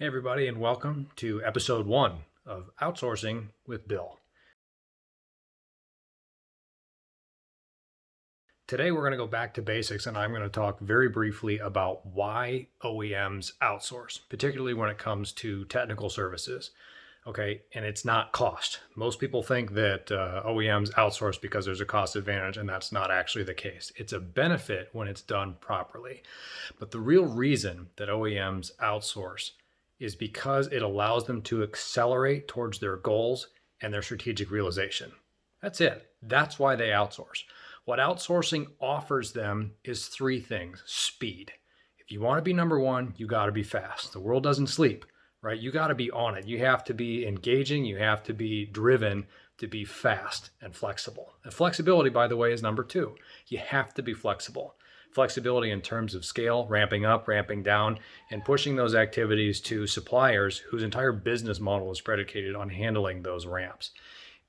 Hey, everybody, and welcome to episode 1 of Outsourcing with Bill. Today, we're going to go back to basics, and I'm going to talk very briefly about why OEMs outsource, particularly when it comes to technical services. Okay, and it's not cost. Most people think that OEMs outsource because there's a cost advantage, and that's not actually the case. It's a benefit when it's done properly. But the real reason that OEMs outsource is because it allows them to accelerate towards their goals and their strategic realization. That's it. That's why they outsource. What outsourcing offers them is 3 things. Speed. If you want to be number one, you got to be fast. The world doesn't sleep, right? You got to be on it. You have to be engaging. You have to be driven to be fast and flexible. And flexibility, by the way, is number 2. You have to be flexible. Flexibility in terms of scale, ramping up, ramping down, and pushing those activities to suppliers whose entire business model is predicated on handling those ramps.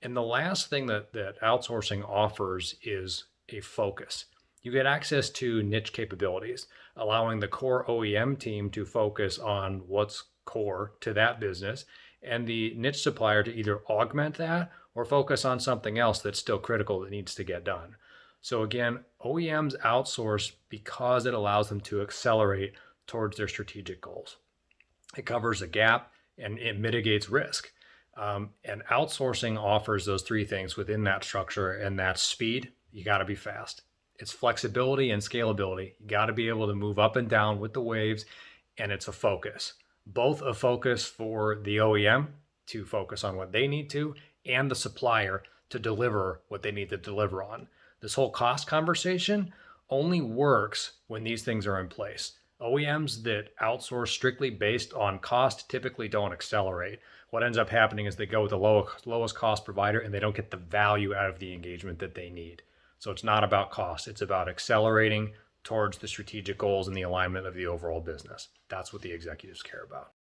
And the last thing that outsourcing offers is a focus. You get access to niche capabilities, allowing the core OEM team to focus on what's core to that business, and the niche supplier to either augment that or focus on something else that's still critical that needs to get done. So again, OEMs outsource because it allows them to accelerate towards their strategic goals. It covers a gap and it mitigates risk. And outsourcing offers those 3 things within that structure, and that's speed. You got to be fast. It's flexibility and scalability. You got to be able to move up and down with the waves, and it's a focus. Both a focus for the OEM to focus on what they need to, and the supplier to deliver what they need to deliver on. This whole cost conversation only works when these things are in place. OEMs that outsource strictly based on cost typically don't accelerate. What ends up happening is they go with the lowest cost provider and they don't get the value out of the engagement that they need. So it's not about cost. It's about accelerating towards the strategic goals and the alignment of the overall business. That's what the executives care about.